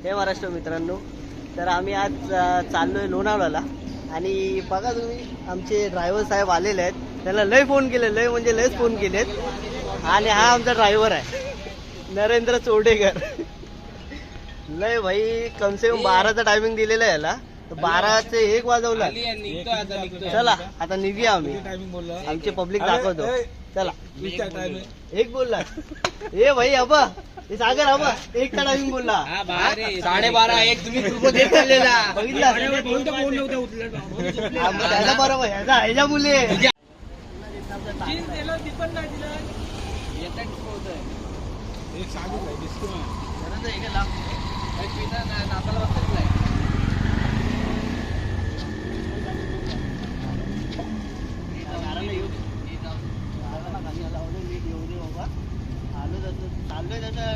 हे महाराष्ट्र मित्रांनो, तर आम्ही आज चाललोय लोणावळ्याला आणि बघा तुम्ही आमचे ड्रायव्हर साहेब आलेले आहेत. त्याला लय फोन केले, लय म्हणजे लयच फोन केलेत. आणि हा आमचा ड्रायव्हर आहे नरेंद्र चोडेकर. लय भाई कमसे कम 12चा टायमिंग दिलेला आहे याला, 12चे 1 वाजवला. चला आता निघूया आम्ही, आमचे पब्लिक दाखवतो. चला 1 बोलला ए भाई आबा, हे सागर आबा 1चा टायमिंग बोलला. 12:30 1 तुम्ही ग्रुप देत गेलेला बघितला त्याचा बरोबर ह्याच्या मुले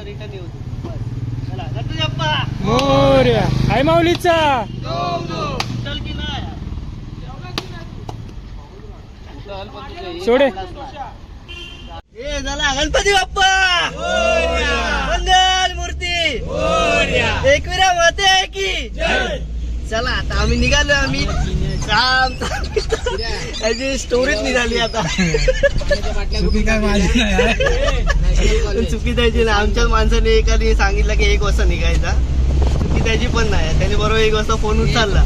रिटर्न येऊ. चला गणपती बाप्पा मोरया. हाय माऊलीचा चल की नाही सोडे. ए झाला गणपती बाप्पा मंगल मूर्ती एकविरा माते आहे की. चला आता आम्ही निघालो. आम्ही याची स्टोरीच निघाली आता. चुकी द्यायची ना. आमच्याच माणसाने एकाने सांगितलं की 1 वाजता निघायचा. चुकी द्यायची पण नाही. त्याने बरोबर 1 वाजता फोन उचलला.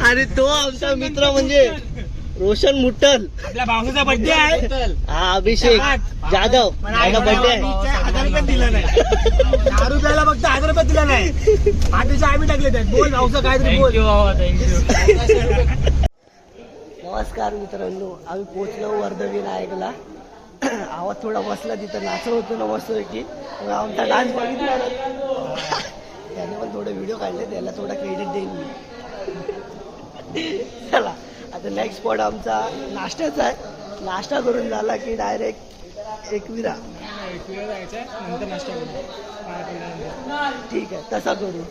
आणि तो आमचा मित्र म्हणजे रोशन मुट्टल. आपल्या भाऊचा बर्थडे आहे. हा अभिषेक जाधव याचा बर्थडे आहे. 1000 रुपये दिला नाही. 10 रुपयाला फक्त 1000 रुपये दिला नाही. पाठीचे आम्ही टाकले त्यात. बोल भाऊचं काहीतरी बोल. नमस्कार मित्रांनो, आम्ही पोहोचलो वर्धविनायकला. आवाज थोडा बसला, तिथं नाचत होतो ना मस्त की. आमचा डान्स बघितला त्याने पण थोडे व्हिडिओ काढले, त्याला थोडा क्रेडिट देईन मी. चला आता नेक्स्ट स्पॉट आमचा नाश्त्याचा आहे. नाश्ता करून झाला की डायरेक्ट एकविरा. नंतर नाश्ता करू. ठीक आहे तसा करू.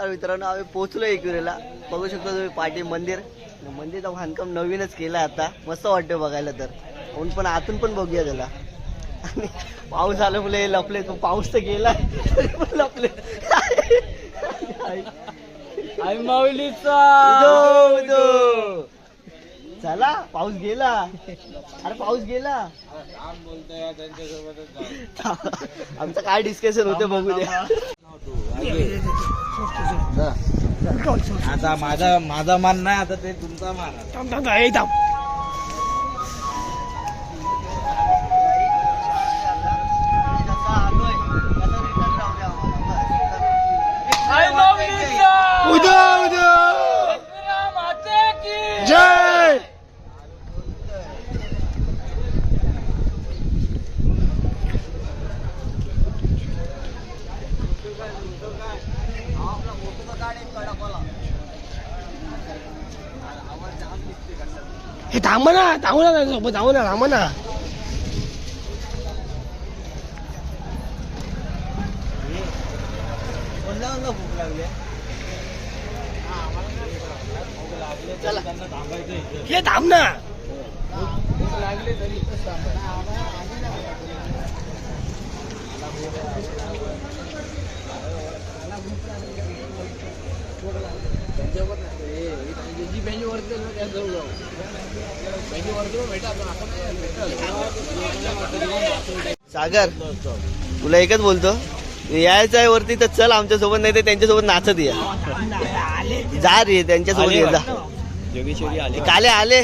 नमस्कार मित्रांनो, आम्ही पोहोचलो एकविरेला. बघू शकता तुम्ही पाठी मंदिरचं बांधकाम नवीनच केलं आता. मस्त वाटतं बघायला. तर कोण पण आतून पण बघूया त्याला. आणि पाऊस आला मुले लपले. तो पाऊस तर गेला तरी पण लपले. आई माऊलीचा चला पाऊस गेला. अरे पाऊस गेला. आमचं काय डिस्कशन होते बघू द्या. आता माझा मान नाही, आता ते तुमचा मान. जय हे थांबा ना सोबत थांबू ना थांबा ना. भूक लागली. चला हे थांब ना. सागर तुला एकच बोलतो, यायचं आहे वरती तर चल आमच्या सोबत, नाही तर त्यांच्यासोबत नाचत या. जा रे त्यांच्यासोबत ये जा. जोगेश्वरी आले. काले आले.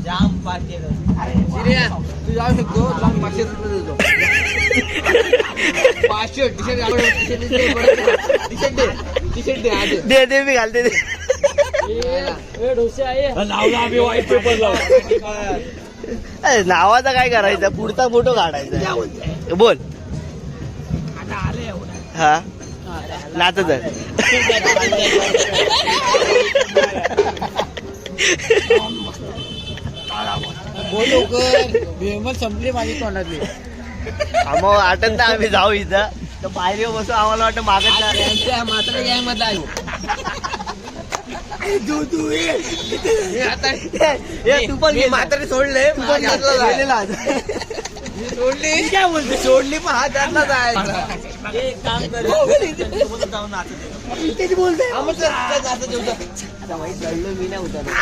जाम पार्टी तू जाऊ शकतो. 500 रुपये देतो. 500 टी-शर्ट दे दे मी घालते. नावाचा काय करायचं, पुढचा फोटो काढायचा. बोल. हा नाचत आहे. संपली माझी तोंडातली. मग वाटत ना आम्ही जाऊ इथं तर बाहेर बसू. आम्हाला वाटतं मागत मात्र काय मत आहे. तू पण म्हातारे सोडले. सोडली काय बोलते. सोडली पण हा त्यांना जायचा. चढलो मी नाही उतरणार.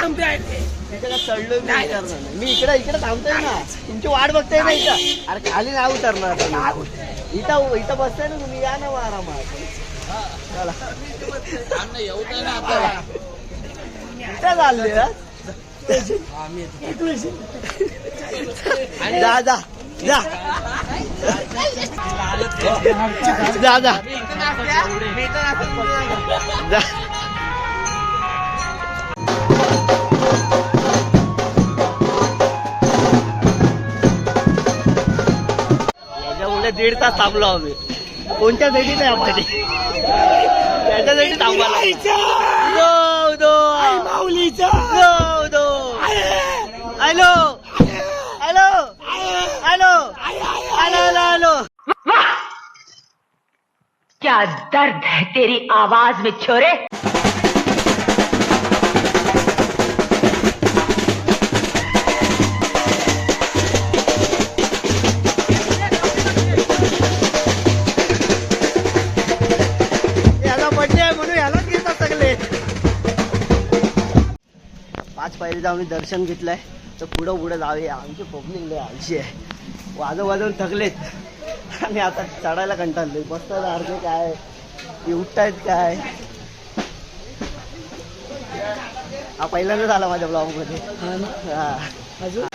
चढलो मी नाही करणार. मी इकडे थांबतोय ना. तुमची वाट बघताय ना इथं. अरे खाली नाही उतरणार. इथं बसताय ना तुम्ही. या ना आरामात. चला इथं चालले. जा जा जा जा जा जा. याच्यामुळे 1.5 तास थांबलो आम्ही. कोणत्यासाठी नाही आम्हाला, त्याच्यासाठी थांबायला. Hello hello hello hello hello. क्या दर्द है तेरी आवाज में छोरे. याला बर्थडे आहे म्हणून यालाच घेतात सगळे. 5 पायरी जाऊन दर्शन घेतलंय तर पुढं जाऊया. आमची पब्लिक लय आळशी आहे. वाजवून थकलेत आणि आता चढायला कंटाळले. बसतात अर्धे काय उठतायत काय. हा पहिल्यांदा झाला माझ्या ब्लॉग मध्ये. हा अजून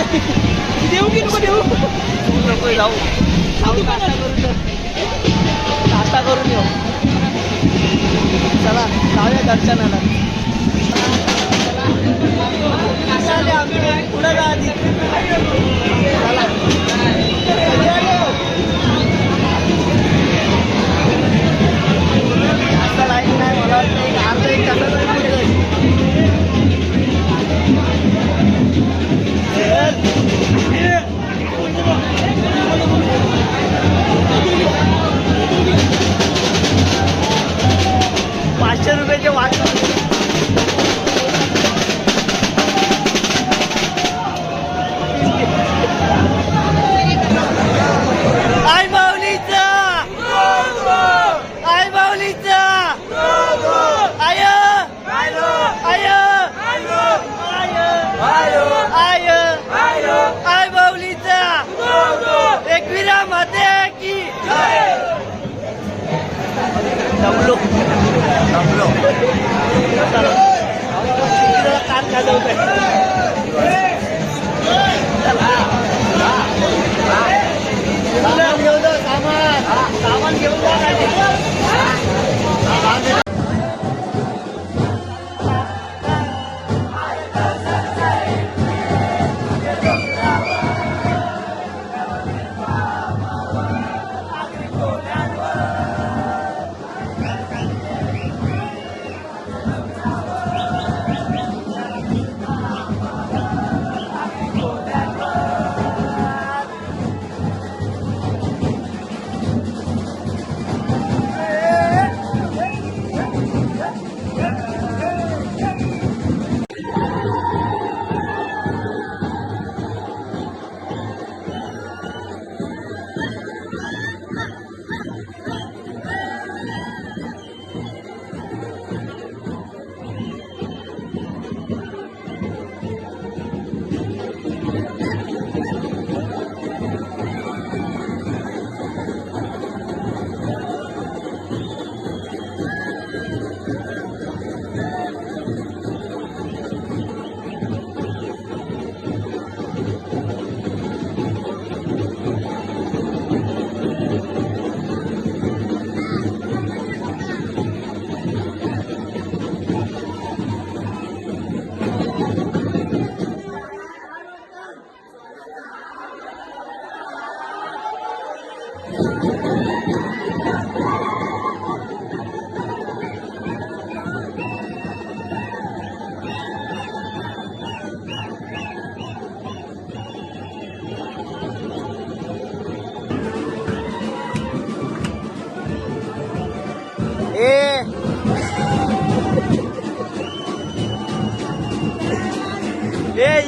देऊ की नको देऊ नको जाऊ नाश्ता करून येऊ. चला जाऊया दर्शनाला. आम्ही पुढे जा आधी. चला. जास्त लाईन नाही, मला वाटतं एक अर्धा एक तासात पुढे जाईल. ₹500 वाट. आई माऊलीचा आय आय आय माऊलीचा एकविरा माते की जमलो कान खाजवत सामान घेऊन जा. सामान घेऊन जा.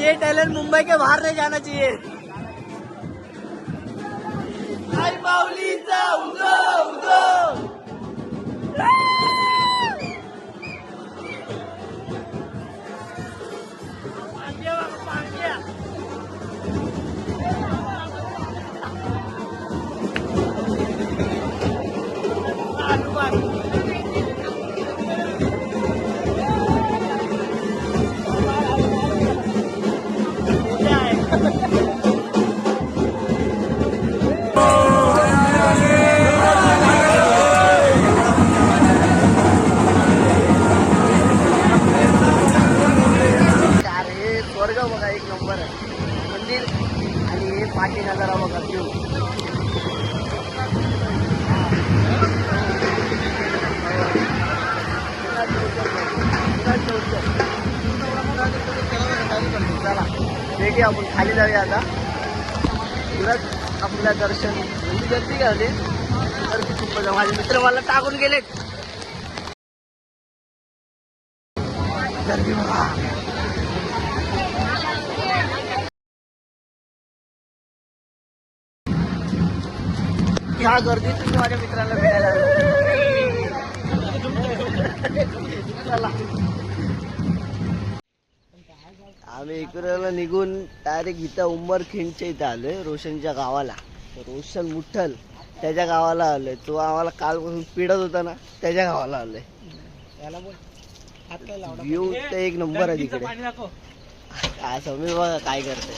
ये टैलेंट मुंबई के बाहर नहीं जाना चाहिए. आई माऊलीचा उदो उदो. स्वर्ग बघा, एक नंबर आहे मंदिर. आणि हे पाठी नजारा बघा व्यू. चला भेटूया आपण, खाली जाऊया आता. तुलाच आपल्या दर्शन म्हणजे गर्दी घालते, गर्दी खूप. माझे मित्र मला टाकून गेलेत. गर्दी बघा. ह्या गर्दीत मी माझ्या मित्रांना भेटायला आलो. चला आम्ही इकडे निघून डायरेक्ट इथं उंबरखिंडच्या इथं आलोय, रोशनच्या गावाला. रोशन मुठ्ठल त्याच्या गावाला आलोय. तो आम्हाला कालपासून पिडत होता ना, त्याच्या गावाला आलोय. व्ह्यू तर एक नंबर आहे तिकडे. काय समीर बघा काय करते.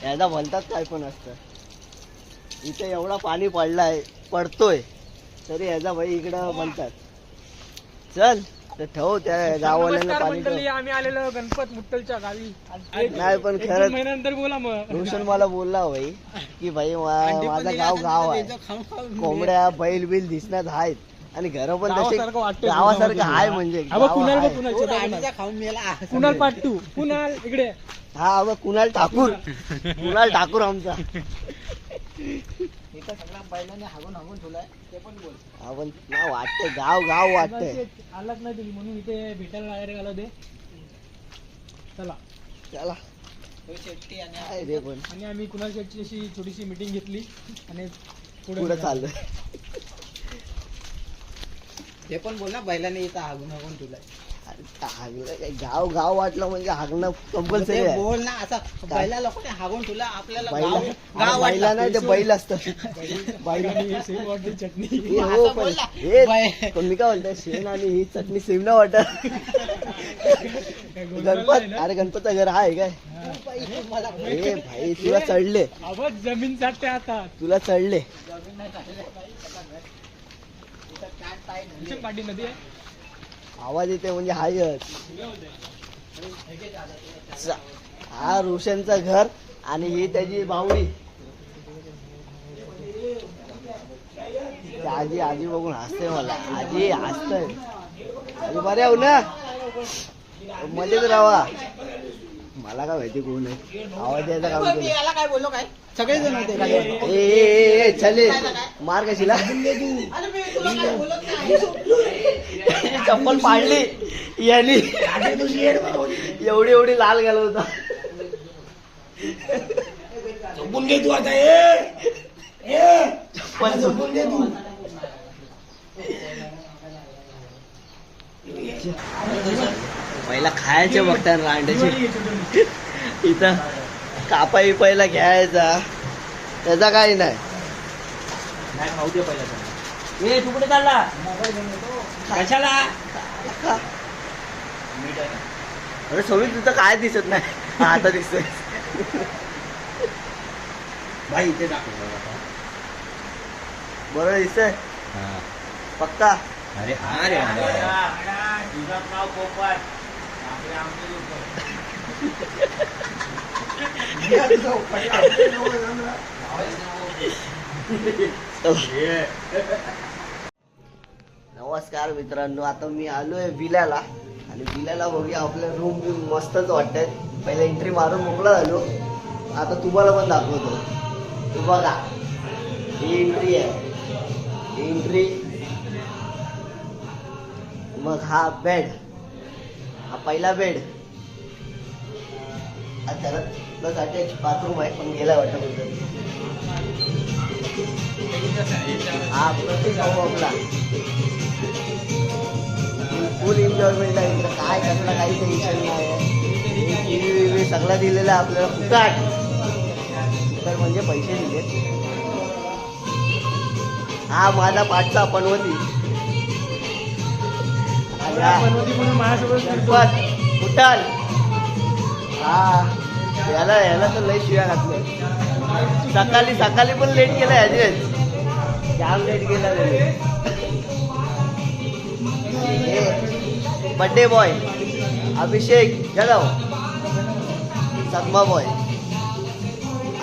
याचा भलतात काय पण असतं इथे एवढा पाणी पडतोय तरी याचा भाई इकडं म्हणतात चल तर ठेव त्या गाववाल्यांना पाणी ठेव. आम्ही आलेलो गणपत मुट्टलच्या गावी नाही पण खरंच महिन्यानंतर बोला मग रोशन मला बोलला भाई की भाई माझा गाव आहे कोंबड्या बैल बिल दिसण्यात आहेत आणि घर पण तसे गावासारखं वाटतंय. गावासारखं आहे म्हणजे हा बघ, गाव कुणाल आहे. बघ, कुणाल, छोटा कुणाल. खाऊन मेला कुणाल पाटू कुणाल इकडे हा बघ कुणाल ठाकूर आमचा इथं सगळ्या बैलांनी हागून हागून ठेवलाय ते पण बोल. आपण ना वाटतंय गाव वाटतंय आलाच नाही तुम्ही म्हणून इथे भेटायला डायरेक्ट आलो ते चला. चला तो शेट्टी आणि काय रे पण आणि आम्ही कुणाल शेटची अशी छोटीशी मीटिंग घेतली आणि पुढे चाललोय ते पण बोल ना बैलांनी इथं हागून हागून ठेवलाय. अरे हागलं काय गाव वाटलं म्हणजे हागणं कंपल्सरी ते आहे बोल ना असं बैला लोकांनी हागून ठेवला आपल्याला बैला गाव बैला वाटलं. नाही ते बैल असतं आणि सेम वाटली चटणी हे हो असं पण बोल ना. हे बाय. पण मी काय म्हणतो शेण आणि ही चटणी सेम ना वाटत गणपत अरे गणपतचं घर आहे काय ए भाई तुला चढले आवाज जमीन जाते आता तुला चढले पाठी नदी आहे आवाज येते म्हणजे हायच हा रोशनचं घर आणि ही त्याची बावडी आजी बघून हसते मला आजी हसतय आजी बरे आहो ना मजेत राहा मला काय माहिती कोण आहे आवाज द्यायचा काम केलं याला काय बोललो काय सगळेजण होते खाली. ए चले मार कशीला अरे मी तुला काय बोलत नाही. चप्पल पाडली यांनी एवढी लाल घालवता झोपून घे तू आता चप्पल झोपून घे तू पहिला खायचे बघता रांड्याचे इथं कापाई पहिला घ्यायचा त्याचा काही नाही खाऊ दे पहिला. ए तू कुठे चालला कशाला अरे समीर तुझं काय दिसत नाही आता दिसतोय भाई इथे दाखव. बरोबर दिसतंय पक्का अरे हा रे नमस्कार मित्रांनो आता मी आलोय विल्याला आणि विल्याला बघूया आपल्या रूम बिम मस्तच वाटतंय पहिला एंट्री मारून मोकळा झालो आता तुम्हाला पण दाखवतो तू बघा ही एंट्री आहे ही एंट्री मग हा बेड हा पहिला बेड त्याला प्लस अटॅच बाथरूम आहे पण गेला वाटतं बद्दल हा प्रत्येक भाऊ आपला फुल एन्जॉयमेंट आहे इकडं काय कसला काही टेन्शन नाही टीव्ही सगळा दिलेला आहे आपल्याला फुकाट तर म्हणजे पैसे दिले हा माझा पाठचा पनवती म्हणून माझ्यासोबत गणपत उठाल हा याला तर लई शिव्या घातलं सकाळी पण लेट केलं ह्याचेच जाम लेट केला बर्थडे बॉय अभिषेक जाधव सदमा बॉय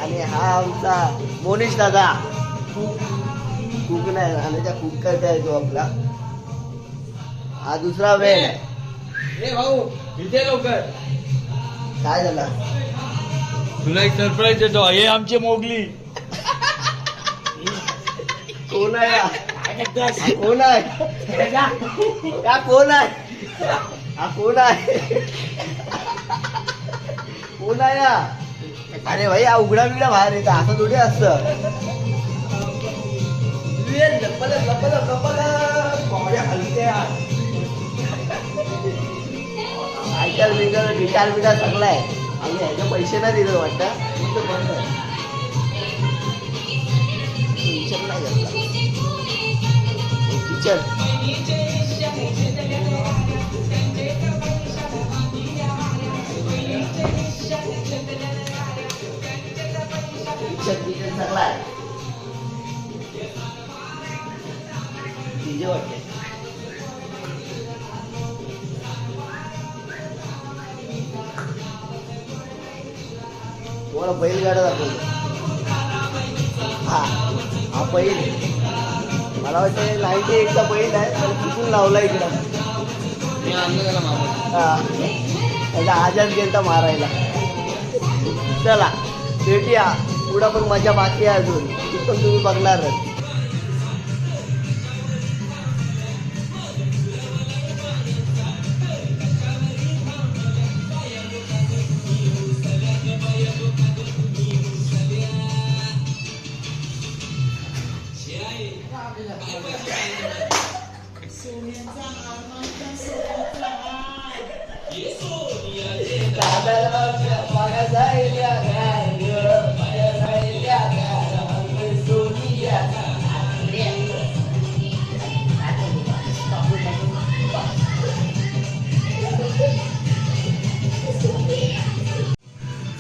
आणि हा आमचा मोनिश दादा कुक नाही राहण्याच्या कुक करता येतो आपला हा दुसरा बेड ए भाऊ इथे लवकर काय झाला तुला एक सरप्राईज देतो हे आमचे मोगली कोण आहे हा कोण आहे हा कोण आहे हा कोण आहे कोण आहे हा अरे भाई हा उघडा बिघडा बाहेर येतं असं थोडी असतं सायकल बिकल गिटार बिटार सगळं आहे आम्ही ह्याचे पैसे नाही दिले वाटतं फक्त बंद आहे टेन्शन नाही घेतला किचन तुम्हाला बैलगाडा दाखवतो. हा बैल मला वाटतं 98चा बैल आहे, तर चुकून लावला इकडं. हा त्याचा आजाद गेलता मारायला. चला भेटूया, पुढं पण मजा बाकी आहे अजून, ती पण तुम्ही बघणारच.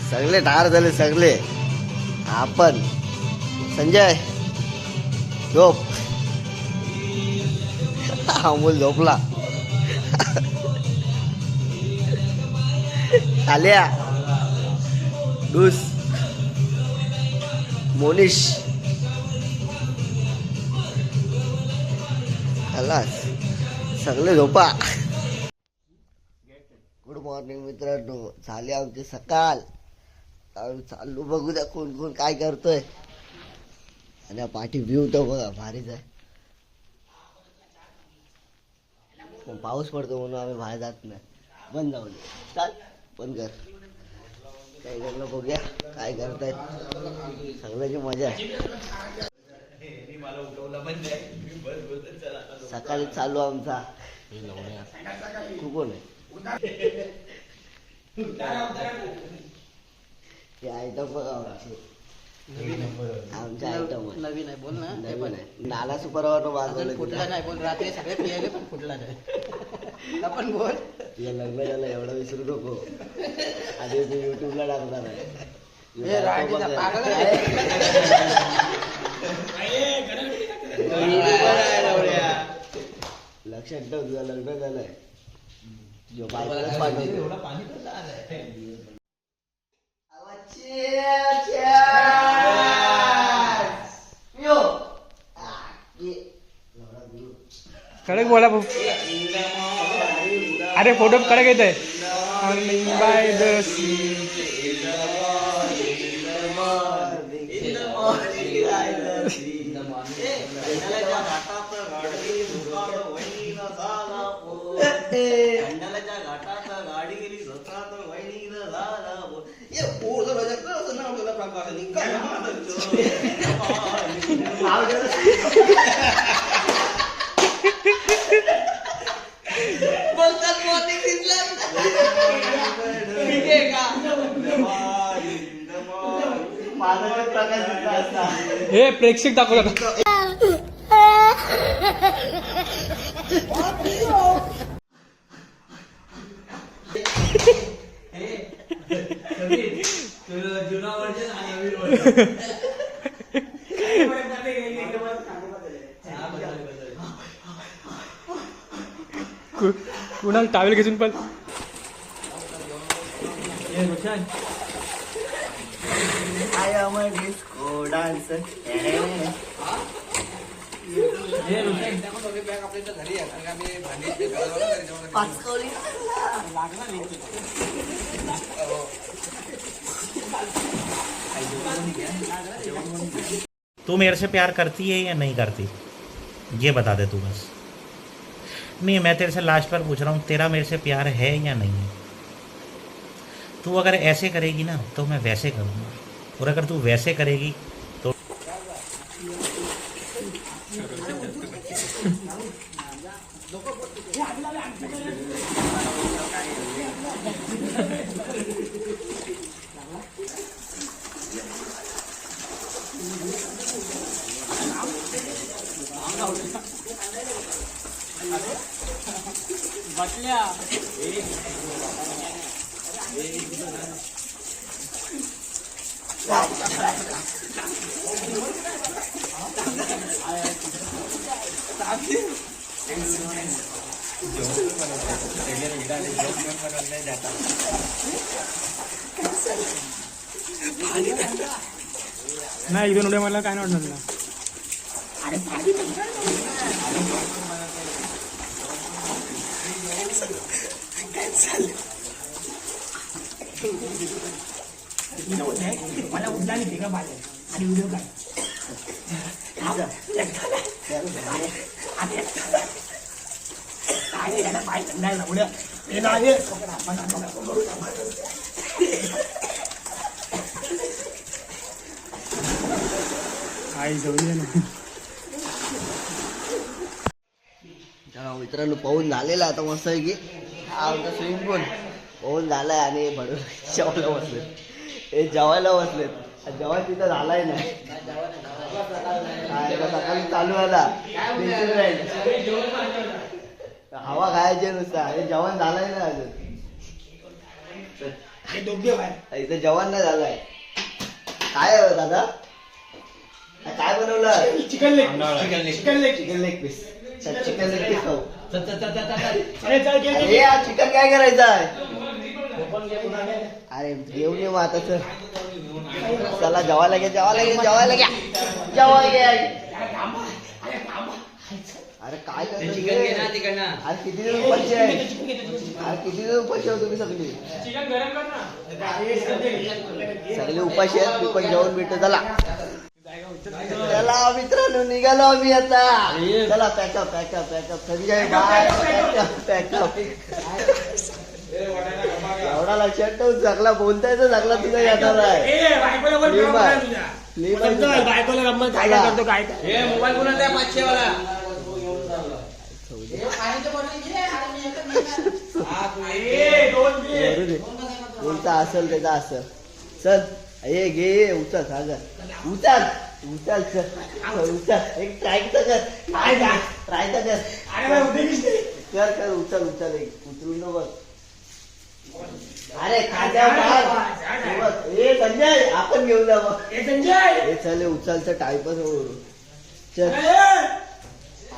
सगळे ठार झाले सगळे. आपण संजय झोप. अमोल झोपला. आल्या डूस मोनिश खलास सगळे झोपा. गुड मॉर्निंग मित्रांनो, झाले आमचे सकाळ. चालू बघू द्या कोण कोण काय करतोय. आणि पाठी व्ह्यू तर बघा भारीच आहे. पाऊस पडतो म्हणून आम्ही बाहेर जात नाही. बंद जाऊ दे, चाल बंद कर. काही जण बघूया काय करतायत. सगळ्याची मजा आहे. सकाळी चालू आमचा कोण आहे ते आयटम बघा आमचे आयटम नवीन आहे, बोल ना. ते नवीन पण आहे. नाला सुपरवर बाजूला फुटला नाही, बोल. रात्री सगळे पियाले पण फुटला नाही. आपण बोल. तुझं लग्न झालं एवढं विसरू नको. आधी तू युट्यूबला टाकणार आहे. हे रात्रीचा पागल आहे. लक्षात ठेव तुझं लग्न झालंय. जो बायकोलाच पाठवतो. कडक बोला भाऊ. अरे फोटो कडक येत आहे. By the sea. गाडी गेली बोलतात मॉर्निंग दिसला. ठीक आहे का माझा प्रकाश दिसला असता. हे प्रेक्षक दाखवतात. जुना वर्जन आणि नवीन वर्जन. कुणाल टावेल घेऊन पण I am a disco dancer. पाचकवली तू मेरे से प्यार करती है या नहीं करती, ये बता दे तू बस. नहीं, मैं तेरे से लास्ट बार पूछ रहा हूँ, तेरा मेरे से प्यार है या नहीं है. तू अगर ऐसे करेगी ना तो मैं वैसे करूँगा, और अगर तू वैसे करेगी तो नाही 1-2 उड्या मला काय नाही वाटणार तुला. मला उडला नाही भेगा पाहिजे आणि व्हिडिओ काय मित्रांनो पाहून झालेला आता मस्त आहे की हा आमचा स्विमिंग पूल पाहून झालाय आणि भरून जेवायला बसलेत. हे जेवायला बसलेत. जेवण तिथं झालाय नाही. सकाळी चालू झाला हवा खायची नुसता. हे जेवण झालंय ना अजून. इथं जेवण नाही झालंय. काय आहे दादा काय बनवलं? Chicken leg piece. Chicken leg piece खाऊ. अरे यार चिकन काय करायचं आहे? अरे घेऊन ये मग आता सर. चला जेवायला घ्या जेवायला घ्या. अरे काय चिकन घे ना तिकडनं. अरे किती दिवस उपाशी आहे? अरे किती दिवस उपाशी आहे तुम्ही सगळी? सगळे उपाशी आहेत. मी पण जेवण भेटतो. चला मित्रांनो निघालो आम्ही आता. चला पॅकअप संजय बाय. पॅकअप एवढा लक्षात ठेवून सगळा बोलताय तर सगळा तुझा येणार आहे. बायकोला रंबल काय करतो काय मोबाईल कोणा द्या 500 वाला. कोणता असेल त्याचा असेल. चल हे घे उचल सागर उचल चल एक ट्रायचा कर उचल एक उचलून बघ. अरे खाद्या हे संजय आपण घेऊन जा मग. हे चल उचलचं टाईपच चल.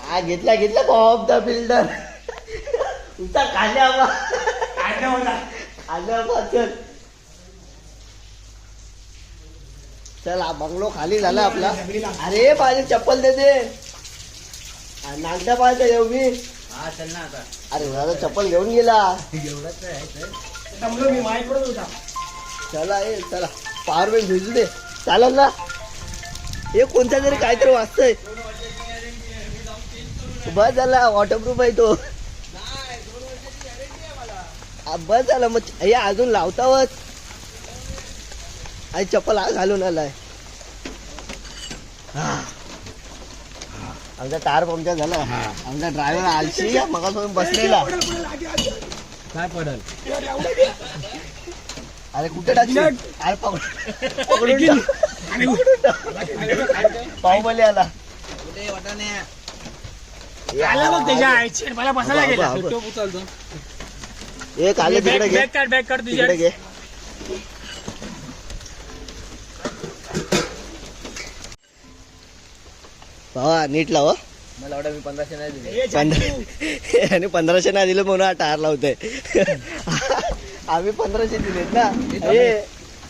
हा घेतला बॉब द बिल्डर. उचल खाद्या चल. चल बंगलो खाली झाला आपला. अरे माझी चप्पल दे. नागदा पाहायचं येऊ मी. हा चल ना आता. अरे माझा चप्पल घेऊन गेला. चला पॉवर बँक भेजू दे. चालेल ना. हे कोणता तरी काहीतरी वाचतंय. बस झाला वॉटरप्रूफ आहे तो. बस झाला मग हे अजून लावतावच. आई चप्पल हा घालून आलाय. आमचा टायर पंक्चर झाला. आमचा ड्रायव्हर आलशी मगापासून बसलेला. काय पडल? अरे कुठे टाकली? अरे पकडून बाहुबली आला. कुठे वाटाणे आला बघ त्याच्या आईची. मला बसायला गेला. उचलतो. एक आले तिकडे घे. बॅक कर तिकडे घे. हा नीट लाव. मला वाटतं मी 1500 नाही दिले. आणि 1500 नाही दिलं म्हणून हा टायर लावतोय. आम्ही 1500 दिलेत ना. हे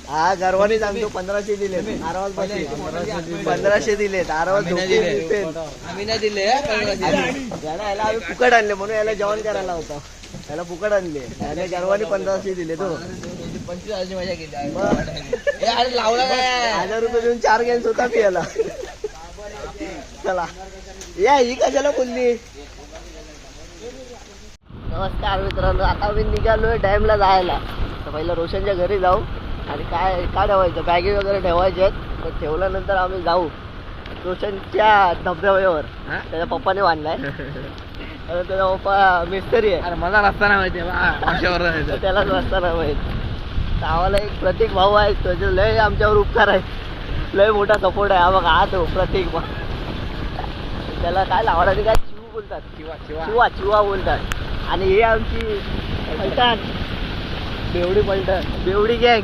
हा गर्वानीच आमचे 1500 दिलेत. आरावाल 1500 दिलेत. आरावाल आम्ही नाही दिले. याला आम्ही फुकट आणले म्हणून याला जेवण करायला होता. याला फुकट आणले आणि गर्वानी 1500 दिले. तो 25,000 मजा केली. अरे लावला काय? 1000 रुपये देऊन 4 गेम्स होता पियाला. चला या ही कशाला बोलली. नमस्कार मित्रांनो. आता आम्ही निघालोय डॅमला जायला. तर पहिलं रोशनच्या घरी जाऊ आणि काय ठेवायचं बॅगी वगैरे ठेवायचे आहेत. तर ठेवल्यानंतर आम्ही जाऊ रोशनच्या धबधब्यावर. त्याच्या पप्पाने बांधलाय. त्याचा पप्पा मिस्त्री आहे. अरे मला रस्ता नाही माहिती. त्यालाच रस्ता नाही माहित. तर आम्हाला एक प्रतीक भाऊ आहे. त्याचे लय आमच्यावर उपकार आहे. लय मोठा सपोर्ट आहे. हा बघा हा तो प्रतीक. त्याला काय लावडाने काय चिवा बोलतात. चिवा बोलतात. आणि हे आमची पलटण बेवडी गँग.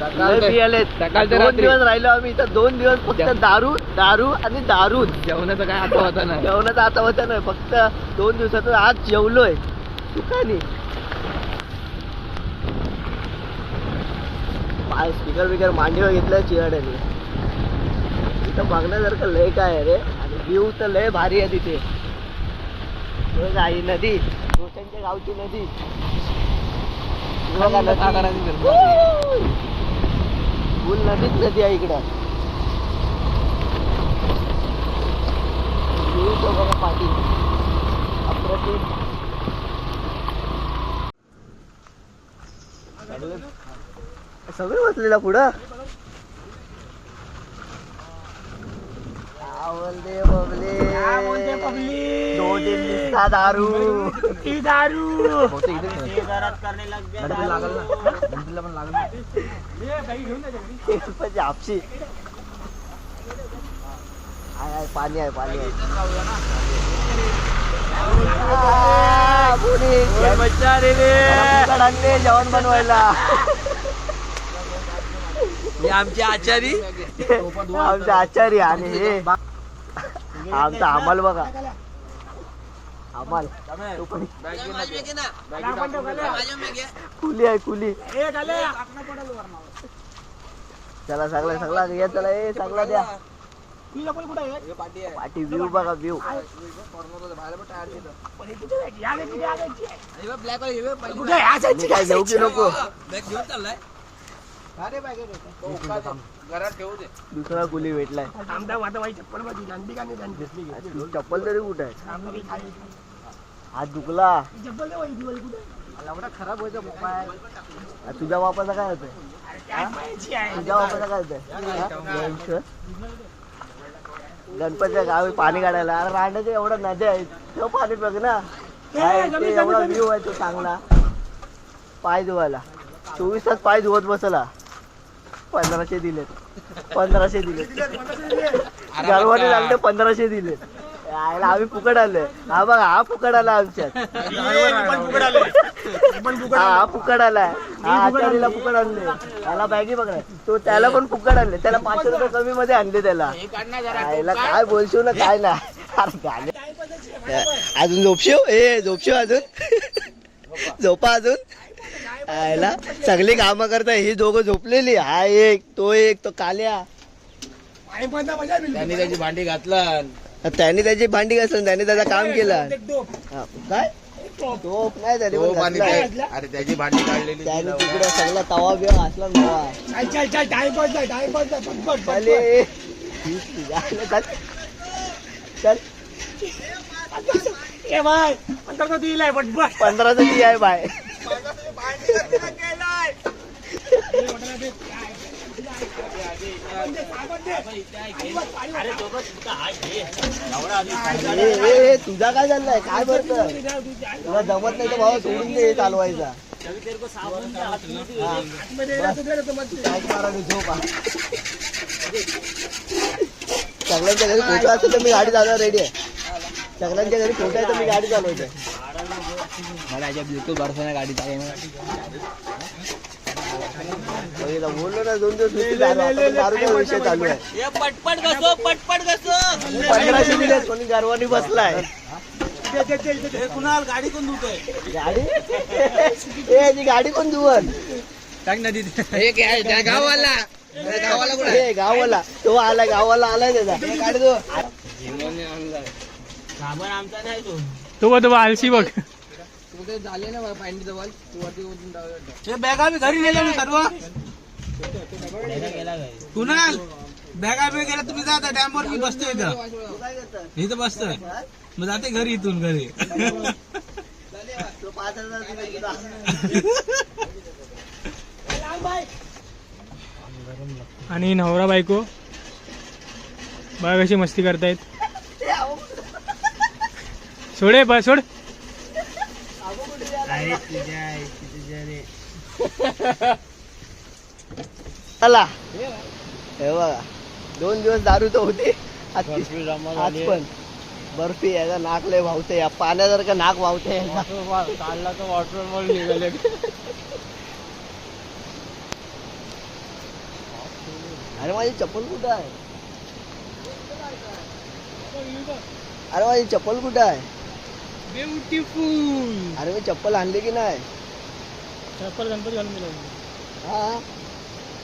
2 दिवस राहिलो आम्ही इथं. 2 दिवस फक्त दारू आणि दारू. जेवणाचं काय आता होता नाही. जेवणाचा आता होता नाही. फक्त 2 दिवसातून आज जेवलोय सुखानी. स्पीकर बिकर मांडीवर घेतलं चिराड्याने. इथं बघण्यासारखं लय काय आहे रे. आणि व्ह्यू तर लय भारी आहे तिथे. बघा ही नदी, रोशनच्या गावची नदी. बघा नदी. फुल नदीच नदी आहे इकडं. व्ह्यू तो बघा पाठी अप्रतिम. सगळे बसलेला पुढं. आवलदे बबले दो दिन निस्ता दारू दारू म्हणजे आपशी आहे. पाणी आहे, पाणी आहे. आणले जेवण बनवायला. आमचे आचारी आमचे आचार्य. आणि हे आमचा अमल बघा. अमल तो पण कुली आहे, कुली. चला सगळं सगळं घ्या. चला हे सगळं द्या. पाठी व्ह्यू बघा, व्ह्यू. काय जाऊ की नको. दुसरा कुली भेटलाय. चप्पल तरी कुठे आहे. हात दुखला. खराब व्हायचा तुझ्या बापाचा काय होतंय. तुझ्या बापाचा काय होतंय. गणपतीच्या गावी पाणी काढायला. अरे रांड्याच्या एवढ्या नद्या आहेत, तो पाणी बघ ना. ते एवढा व्ह्यू आहे तो चांगला. पाय धुवायला 24 तास पाय धुवत बसला. 1500 दिलेत. 1500 दिलेत. गरवाने लागले 1500 दिलेत. आम्ही फुकट आलोय. हा बघा, हा फुकट आला आमच्यात. हा फुकट आलाय. हा आचारीला फुकट आणले. त्याला बॅगी बघणार तो. त्याला पण फुकट आणले. त्याला 500 रुपये कमी मध्ये आणले. त्याला काय बोलशो ना काय ना. अजून झोपशिव. ए झोपशिव अजून. झोपा अजून. आयला सगळी कामं करता. ही दोघं झोपलेली. हा एक, तो काल्या. त्यांनी त्याची भांडी घातला. त्याने त्याची भांडी घासली. त्याने त्याचं काम केलं. काय झोप नाही झाली. अरे त्याची भांडी काढलेली. त्याने तिकडे सगळा तवा बिवा घासला नवा. चल 15 दी आहे बाय. तुझा काय चाललाय. काय भरत तुला जमत नाही तर भावा सोडून दे चालवायचा. झोपा. सगळ्यांच्या घरी फोटो असेल तर मी गाडी चालवायला रेडी आहे. सगळ्यांच्या घरी फोटो आहे तर मी गाडी चालवायचं. मला बिलकुल भरोसा नाही गाडी चालवणार. बोललो ना 2 दिवस दारूचा विषय चालू आहे. पटपट घसो, पटपट घसो. 1500 दिले. कोणी गरवानी बसलाय. कुणाल गाडी कोण धुतोय. गाडी गाडी कोण धुवल. टाक नदी. गावाला गावाला तो आलाय. गावाला आलाय त्याचा. गाडी धुव. साबण आमचा नाही तो आलशी बघ. झाले ना पाणी जवळ. बॅगा मी घरी नेल्या मी सर्व. कुणाल बॅगा बॅग गेला. तुम्ही जाता डॅमवर. मी बसतो इथं बसतोय. मग जाते घरी. इथून घरी. आणि नवरा बायको बघा कशी मस्ती करतायत. सोडे बा सोड. चला हे बघा 2 दिवस दारू तर होती. आज पण बर्फी याचा नाक लय वाहते. या पाण्यासारखं नाक वाहते. काढला तर वॉटर निघाले. अरे माझी चप्पल कुठं आहे. अरे माझी चप्पल कुठं आहे. ब्युटिफुल. अरे मी चप्पल आणली की नाही. चप्पल गणपती घालून दिला. हा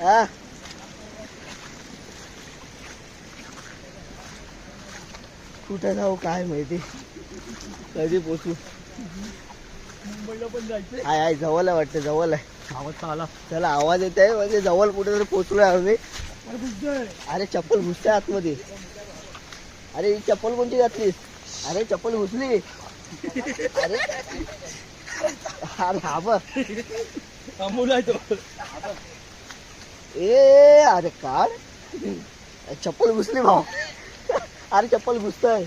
हा कुठे जाऊ काय माहिती, कधी पोचू. मुंबईला पण जायचं. हाय जवळ आहे वाटतं, जवळ आहे. आवाज आला. चला आवाज येत आहे म्हणजे जवळ कुठे तरी पोचलोय आम्ही. अरे चप्पल घुसते आतमध्ये. अरे ही चप्पल कोणती घातलीस? अरे चप्पल घुसली. अरे अरे हा बघ अमोल आहे तो. ए अरे काढ, चप्पल घुसली भाऊ. अरे चप्पल घुसतय.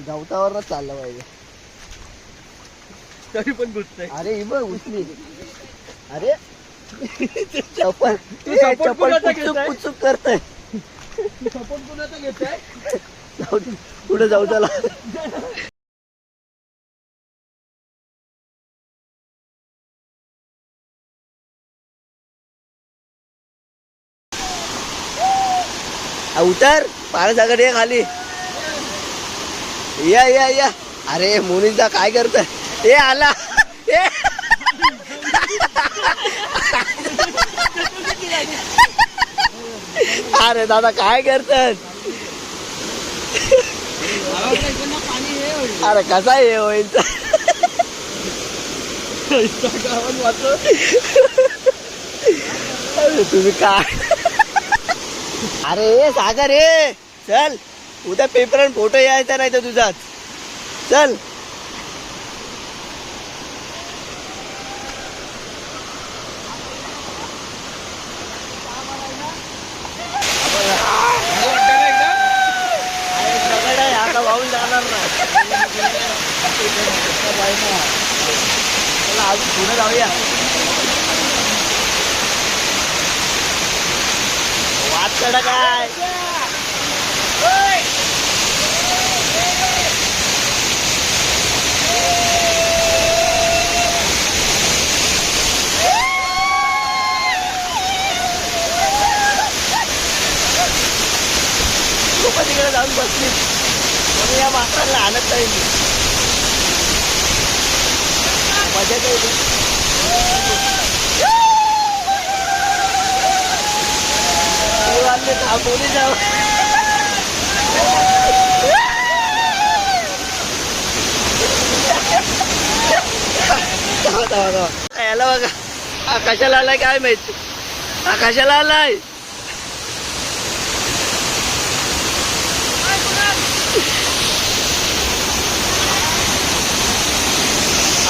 गवतावरच चाललं पाहिजे. तरी पण घुसतंय. अरे ही बघ घुसली. अरे चप्पल तू support चप्पल कुणाचा पुचूक घेताय? पुचूक करतय. सपोर्ट कोणाचा घेताय? जाऊ दे, पुढे जाऊ त्याला. उतर पाण्यासागड ये खाली. या या या. अरे मोनिका काय करतोय? ए आला. ए अरे दादा काय करतात? अरे कसा हे होईल? अरे तुम्ही काय? अरे सागर ये चल, उद्या पेपर फोटो यायचा नाही तर तुझाच. चल आता वाहून जाणार नाही. चला अजून पुढे जाऊया. वाट कडा काय लोक तिकडे जाऊन बसली म्हणून या मात्राला आणत नाही मी. मजा येते. कोणी जाऊ याला बघा, आकाशाला आलाय काय माहिती. आकाशाला आलाय.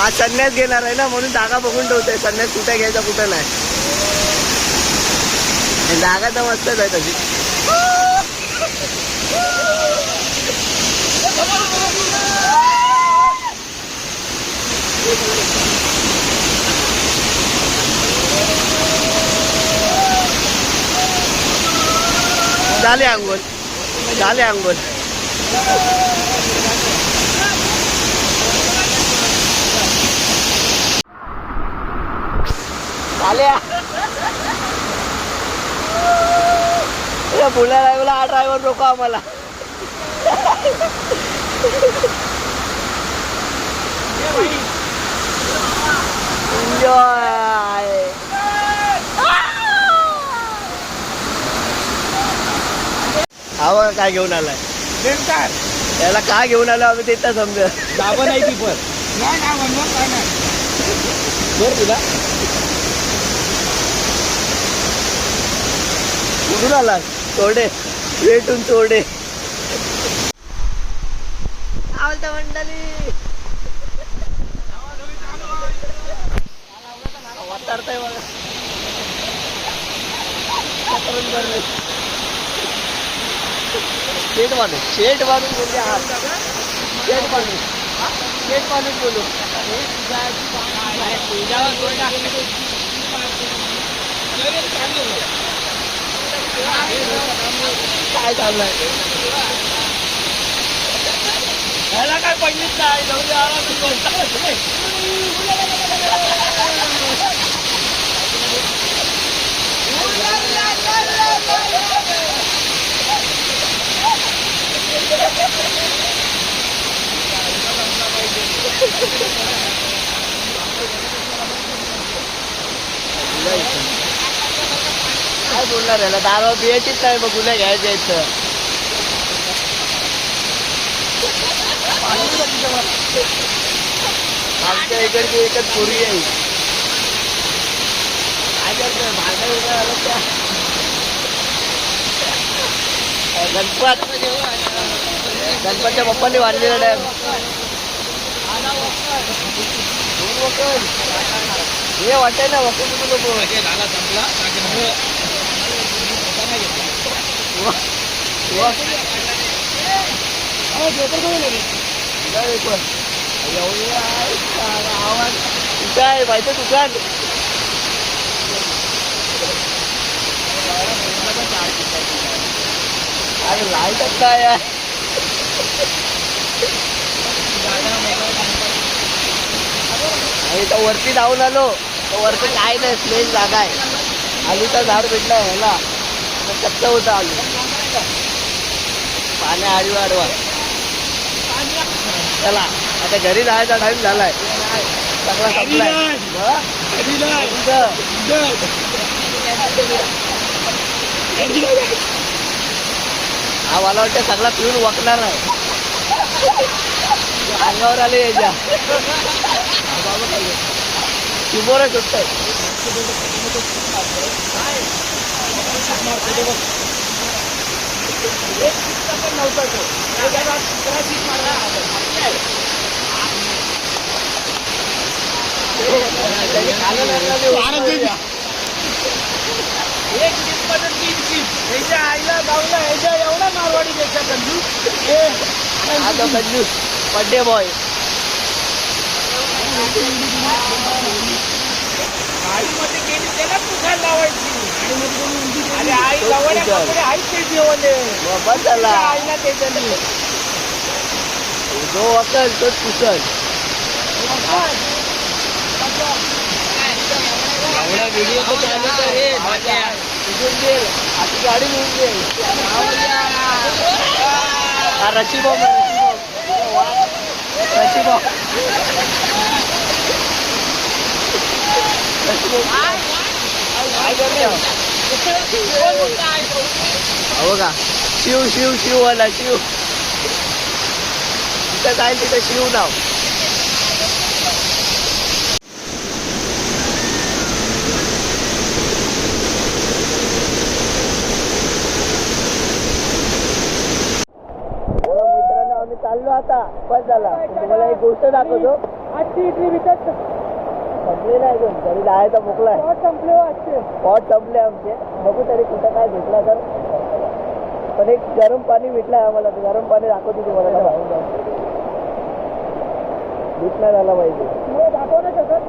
आज संन्यास घेणार आहे ना म्हणून जागा बघून ठेवतोय. संन्यास कुठे घ्यायचा कुठं नाही. जागा तर मस्तच आहे तशी. झाले अंघोळ, झाले अंघोळ. आल्या पुण्या ड्रायव्हरला हा ड्रायव्हर नको आम्हाला. एन्जॉय. हा काय घेऊन आलाय? त्याला काय घेऊन आलो आम्ही ते तर समजा. दाबा नाही ती पण बर तुला कुठून आला? चोरडे भेटून चोरडे. आवडता मंडळी वाटारताय बघा. शेट बांधून, शेट बांधून बोलले आहात. शेट बांधून, शेट बांधून बोलू. काय चाललंय? ह्याला काय पहिलीच नाही. जाऊ दे आराम बोलता. बोलणार याला दारू बियाचीच नाही मग गुन्हे घ्यायचे आहेत तर. आमच्या इकडची एकच पोरी आहे. काय करतोय भांडण वगैरे आलं त्या गणपतच्या बाप्पांनी बांधलेला डॅम. हे वाटतंय ना वकून आवाज कुठं आहे माहिती दुकान. अरे लाईटच काय आहे. इथं वरती जाऊन आलो तर वरती काय नाही प्लेन जागा आहे. आलूचा झाड भेटला ह्याला कच्चा होता आलू. पाण्या आडवा आडवा. चला आता घरी जायचा टाइम झालाय. सगळा संपलाय. हा मला वाटतं सगळा पिऊन वाकणार नाही. अंगावर आले याच्या शिबोरच होत आईला गावला ह्याच्या एवढा मारवाडी त्याच्या कंजूस बड्डे बॉय. आईमध्ये गेली त्याला पुसायला लावायची. अरे आई लावण्याकडे आई ते जेवले बस झाला आईला त्याच्यानी जो अकल तोच पुसल. एवढा व्हिडिओ तो चालू करे तिथून गेल आधी गाडी घेऊन गेल. हा रची बॉम्ब रची बॉम्ब हो का शिव शिव शिव वाला शिव तिथं जाईल तिथं शिव नाव. मित्रांनो आम्ही चाललो आता बस झाला. तुम्हाला एक गोष्ट दाखवतो. आजची इकडे विकत संपले नाही अजून तरी जायचा मोकला संपले. स्पॉट संपले आमचे. बघू तरी कुठं काय भेटला तर. पण एक गरम पाणी भेटलंय आम्हाला. गरम पाणी दाखवतो तुम्हाला. दूध नाही झाला पाहिजे दाखव नाही शकत.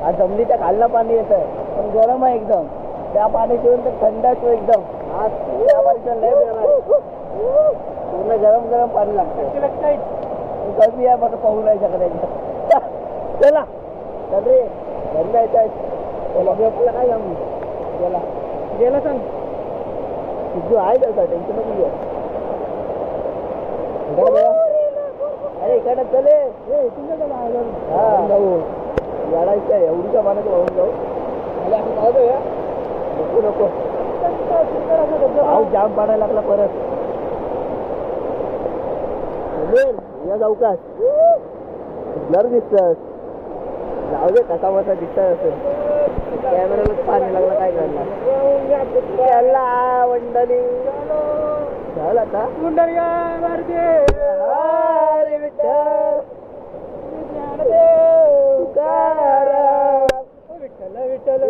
हा जमिनीच्या खालनं पाणी येत आहे पण गरम आहे एकदम. त्या पाणी पिऊन तर थंड असतो एकदम. हा त्या पाणीचा लय वेगळा पूर्ण गरम गरम पाणी लागतं. कमी आहे बघा पाहू नाही शकत. चला चल रे घरी जायचं आहे. आपल्याला काय सांगू गेला गेला सांग तुझं आहे त्याचा टेन्शन नको घ्या. अरे इकडे चले तुमच्या हा जाऊ याडायचं आहे. एवढीच्या पाण्यात वाहून जाऊ नको नको. पाऊस जाम पाडायला लागला परत. या जाऊ का जर दिसत जाऊ दे कसा मसा दिसत असेल. कॅमेरालाच पाणी लागला काय करणार. मंडळी झालं आता विठ्ठल विठ्ठल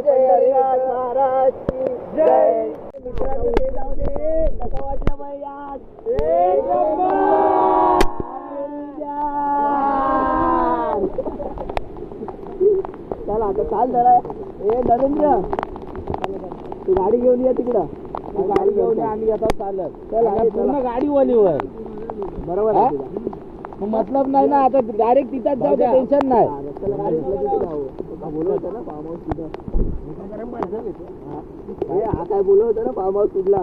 महाराज जय. मित्रांनो ते जाऊ दे कसं वाटलं बाई आज. चला आता चाल जरा. ए नरेंद्र तू गाडी घेऊन ये तिकडं. गाडी घेऊन ये आम्ही आता चालत. चला पूर्ण गाडी ओलीवर बरोबर आहे. मतलब नाही ना आता डायरेक्ट तिथंच जाऊ दे. टेन्शन नाही. बोलत होता ना फार्म हाऊस तिथं. हा काय बोलत होता ना फार्म हाऊस कुठला.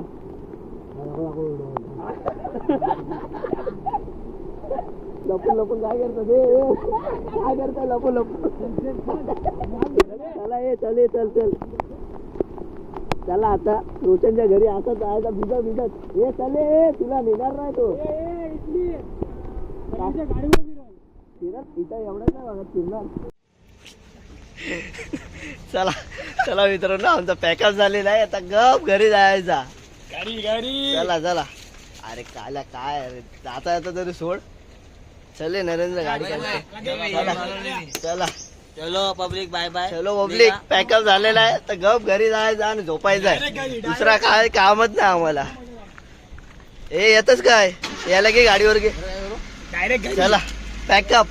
लपून लपून काय करतात काय करताय लपून लपून चला चल चला आता रोशनच्या घरी आता जायचा भिजत हे चले तुला नेणार नाही तो फिरत इथं एवढं नाही बघत फिरणार. चला चला मित्रांनो आमचा पॅकअप झालेला आहे आता गप घरी जायचा. चला अरे काय अरे जाता येतं तरी सोड. चले नरेंद्र गाडी चला चलो पब्लिक बाय बाय. चलो पब्लिक पॅकअप झालेला आहे तर गप घरी जायचं आणि झोपायचं आहे. दुसरा काय कामच नाही आम्हाला. ए येतच काय याला की गाडीवर घे डायरेक्ट चला पॅकअप.